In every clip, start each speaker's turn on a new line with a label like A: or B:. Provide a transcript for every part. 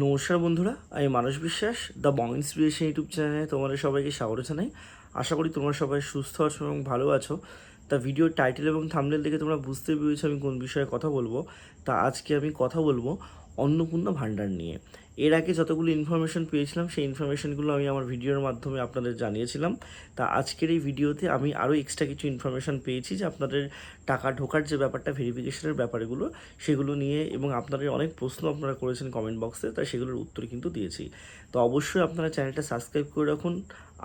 A: নমস্কার বন্ধুরা, আমি মানস বিশ্বাস দ্য বং ইন্সপিরেশন ইউটিউব চ্যানেলে তোমাদের সবাইকে স্বাগত জানাই। আশা করি তোমরা সবাই সুস্থ আছো এবং ভালো আছো। তা ভিডিওর টাইটেল এবং থাম্বনেল দেখে তোমরা বুঝতে পেরেছো আমি কোন বিষয়ে কথা বলবো। তা আজকে আমি কথা বলবো অন্নপূর্ণা ভাণ্ডার নিয়ে। এর আগে যতগুলো ইনফরমেশন পেয়েছিলাম সেই ইনফরমেশনগুলো আমি আমার ভিডিওর মাধ্যমে আপনাদের জানিয়েছিলাম। তা আজকের এই ভিডিওতে আমি আরও এক্সট্রা কিছু ইনফরমেশন পেয়েছি যে আপনাদের টাকা ঢোকার যে ব্যাপারটা, ভেরিফিকেশনের ব্যাপারগুলো সেগুলো নিয়ে, এবং আপনাদের অনেক প্রশ্ন আপনারা করেছেন কমেন্ট বক্সে, তাই সেগুলোর উত্তর কিন্তু দিয়েছি। তো অবশ্যই আপনারা চ্যানেলটা সাবস্ক্রাইব করে রাখুন।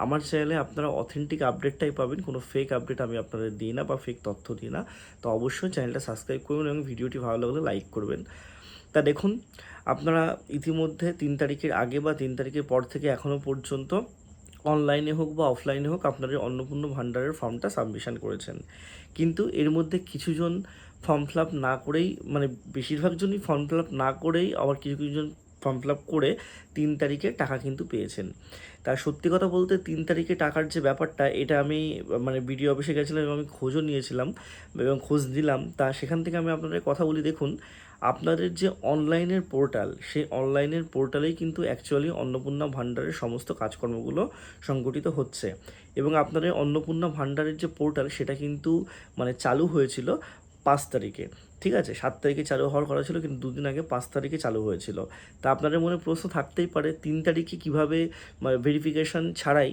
A: আমার চ্যানেলে আপনারা অথেন্টিক আপডেটটাই পাবেন, কোনো ফেক আপডেট আমি আপনাদের দিই না বা ফেক তথ্য দিই না। তো অবশ্যই চ্যানেলটা সাবস্ক্রাইব করবেন এবং ভিডিওটি ভালো লাগলে লাইক করবেন। তা দেখুন, আপনারা ইতিমধ্যে 3 তারিখের আগে বা 3 তারিখের পর থেকে এখনও পর্যন্ত অনলাইনে হোক বা অফলাইনে হোক আপনাদের অন্নপূর্ণা ভাণ্ডারের ফর্মটা সাবমিশন করেছেন। কিন্তু এর মধ্যে কিছুজন ফর্ম ফিল আপ না করেই, মানে বেশিরভাগ জনই ফর্ম ফিল আপ না করেই, আবার কিছু কিছুজন ফর্ম ফিল আপ করে 3 তারিখে টাকা কিন্তু পেয়েছেন। তা সত্যি কথা বলতে 3 তারিখে টাকার যে ব্যাপারটা, এটা আমি মানে বিডিও অফিসে গেছিলাম এবং আমি খোঁজও নিয়েছিলাম এবং খোঁজ দিলাম। তা সেখান থেকে আমি আপনাদের কথা বলি। দেখুন, আপনাদের যে অনলাইনের পোর্টাল, সেই অনলাইনের পোর্টালেই কিন্তু অ্যাকচুয়ালি অন্নপূর্ণা ভাণ্ডারের সমস্ত কাজকর্মগুলো সংগঠিত হচ্ছে। এবং আপনাদের অন্নপূর্ণা ভাণ্ডারের যে পোর্টাল, সেটা কিন্তু মানে চালু হয়েছিল 5 তারিখে। ঠিক আছে, 7 তারিখে চালু হওয়ার কথা ছিল, কিন্তু 2 দিন আগে 5 তারিখে চালু হয়েছিল। তা আপনাদের মনে প্রশ্ন থাকতেই পারে 3 তারিখে কীভাবে ভেরিফিকেশান ছাড়াই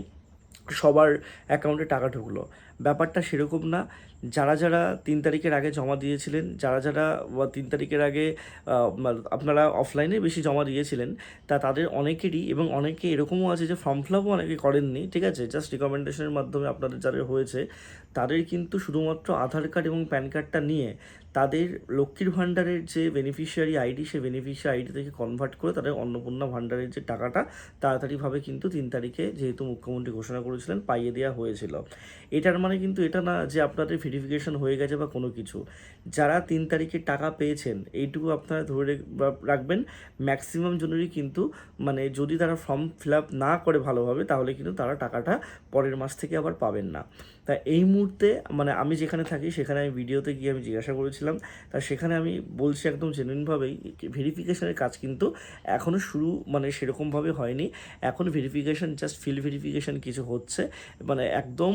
A: সবার অ্যাকাউন্টে টাকা ঢুকলো। ব্যাপারটা সেরকম না। যারা যারা 3 তারিখের আগে জমা দিয়েছিলেন, যারা 3 তারিখের আগে আপনারা অফলাইনে বেশি জমা দিয়েছিলেন, তাদের অনেকেরই, এবং অনেকে এরকমও আছে যে ফর্ম ফিল আপও অনেকে করেননি, ঠিক আছে, জাস্ট রিকমেন্ডেশনের মাধ্যমে আপনাদের যাদের হয়েছে, তাদের কিন্তু শুধুমাত্র আধার কার্ড এবং প্যান কার্ডটা নিয়ে তাদের লক্ষ্মীর ভাণ্ডারের যে বেনিফিশিয়ারি আইডি, সেই বেনিফিশিয়ারি আইডি থেকে কনভার্ট করে তাদের অন্নপূর্ণা ভাণ্ডারের যে টাকাটা তাড়াতাড়িভাবে কিন্তু 3 তারিখে, যেহেতু মুখ্যমন্ত্রী ঘোষণা করেছিলেন, পাইয়ে দেওয়া হয়েছিল। এটার মানে কিন্তু এটা না যে আপনাদের ভেরিফিকেশন হয়ে গেছে বা কোনো কিছু। যারা 3 তারিখে টাকা পেয়েছেন, এইটুকু আপনারা ধরে রাখবেন, ম্যাক্সিমাম জনেরই কিন্তু, মানে যদি তারা ফর্ম ফিল আপ না করে ভালোভাবে, তাহলে কিন্তু তারা টাকাটা পরের মাস থেকে আবার পাবেন না। তা এই মুহূর্তে মানে আমি যেখানে থাকি, সেখানে আমি ভিডিওতে গিয়ে আমি জিজ্ঞাসা করেছিলাম। তা সেখানে আমি বলছি একদম জেনুইনভাবেই, ভেরিফিকেশনের কাজ কিন্তু এখনও শুরু মানে সেরকমভাবে হয়নি। এখন ভেরিফিকেশন, জাস্ট ফিল্ড ভেরিফিকেশন কিছু হচ্ছে। মানে একদম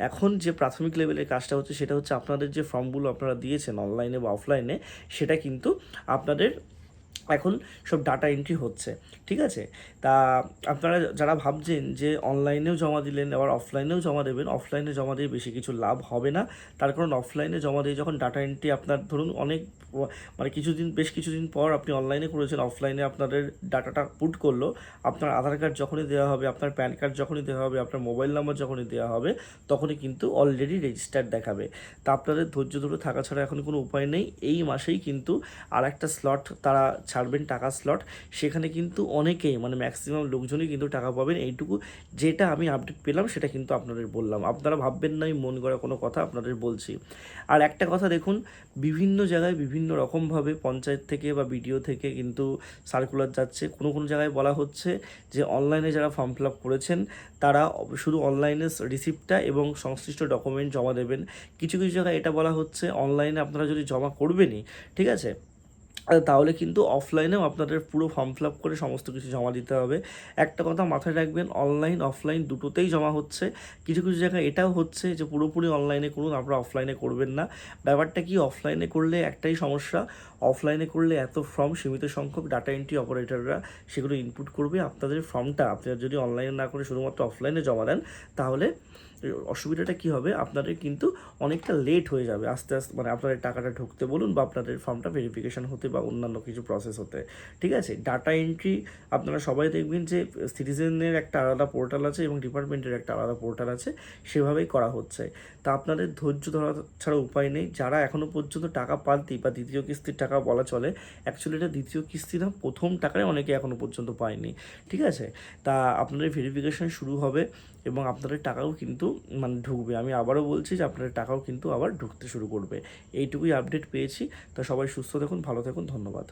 A: এখন যে প্রাথমিক লেভেলের কাজটা হচ্ছে, সেটা হচ্ছে আপনাদের যে ফর্মগুলো আপনারা দিয়েছেন অনলাইনে বা অফলাইনে, সেটা কিন্তু আপনাদের এখন সব ডাটা এন্ট্রি হচ্ছে। ঠিক আছে, তা আপনারা যারা ভাবছেন যে অনলাইনেও জমা দিলেন আবার অফলাইনেও জমা দেবেন, অফলাইনে জমা দিয়ে বেশি কিছু লাভ হবে না। তার কারণ অফলাইনে জমা দিয়ে যখন ডাটা এন্ট্রি আপনার ধরুন অনেক মানে বেশ কিছুদিন পর আপনি অনলাইনে করেছেন, অফলাইনে আপনাদের ডাটাটা পুট করলো, আপনার আধার কার্ড যখনই দেওয়া হবে, আপনার প্যান কার্ড যখনই দেওয়া হবে, আপনার মোবাইল নাম্বার যখনই দেওয়া হবে, তখনই কিন্তু অলরেডি রেজিস্টার্ড দেখাবে। তা আপনাদের ধৈর্য ধরে থাকা ছাড়া এখন কোনো উপায় নেই। এই মাসেই কিন্তু আর একটা স্লট তারা ছাড়বেন, টাকা স্লট। সেখানে কিন্তু অনেকেই, মানে ম্যাক্সিমাম লোকজনই কিন্তু টাকা পাবেন। এইটুকু যেটা আমি আপডেট পেলাম সেটা কিন্তু আপনাদের বললাম। আপনারা ভাববেন না আমি মন করা কোনো কথা আপনাদের বলছি। আর একটা কথা দেখুন, বিভিন্ন জায়গায় বিভিন্ন রকমভাবে পঞ্চায়েত থেকে বা বিডিও থেকে কিন্তু সার্কুলার যাচ্ছে। কোনো কোনো জায়গায় বলা হচ্ছে যে অনলাইনে যারা ফর্ম ফিল আপ করেছেন, তারা শুধু অনলাইনে রিসিপ্টটা এবং সংশ্লিষ্ট ডকুমেন্ট জমা দেবেন। কিছু কিছু জায়গায় এটা বলা হচ্ছে অনলাইনে আপনারা যদি জমা করবেনই, ঠিক আছে, তাহলে কিন্তু অফলাইনেও আপনাদের পুরো ফর্ম ফিল আপ করে সমস্ত কিছু জমা দিতে হবে। একটা কথা মাথায় রাখবেন, অনলাইন অফলাইন দুটোতেই জমা হচ্ছে। কিছু কিছু জায়গায় এটাও হচ্ছে যে পুরোপুরি অনলাইনে করুন, আপনারা অফলাইনে করবেন না। ব্যাপারটা কি, অফলাইনে করলে একটাই সমস্যা, অফলাইনে করলে এত ফর্ম, সীমিত সংখ্যক ডাটা এন্ট্রি অপারেটররা সেগুলো ইনপুট করবে। আপনাদের ফর্মটা আপনারা যদি অনলাইনে না করে শুধুমাত্র অফলাইনে জমা দেন, তাহলে অসুবিধাটা কী হবে, আপনাদের কিন্তু অনেকটা লেট হয়ে যাবে আস্তে আস্তে, মানে আপনাদের টাকাটা ঢুকতে বলুন বা আপনাদের ফর্মটা ভেরিফিকেশন হতে বা অন্যান্য কিছু প্রসেস হতে। ঠিক আছে, ডাটা এন্ট্রি আপনারা সবাই দেখবেন যে সিটিজেনের একটা আলাদা পোর্টাল আছে এবং ডিপার্টমেন্টের একটা আলাদা পোর্টাল আছে, সেভাবেই করা হচ্ছে। তা আপনাদের ধৈর্য ধরা ছাড়া উপায় নেই। যারা এখনও পর্যন্ত টাকা পাননি বা দ্বিতীয় কিস্তির টাকা বলা চলে, অ্যাকচুয়ালি এটা দ্বিতীয় কিস্তি না, প্রথম টাকায় অনেকে এখনও পর্যন্ত পায়নি। ঠিক আছে, তা আপনাদের ভেরিফিকেশন শুরু হবে এবং আপনাদের টাকাও কিন্তু মানে ঢুকবে। আমি আবারও বলছি যে আপনাদের টাকাও কিন্তু আবার ঢুকতে শুরু করবে। এইটুকুই আপডেট পেয়েছি। তা সবাই সুস্থ থাকুন, ভালো থাকুন, ধন্যবাদ।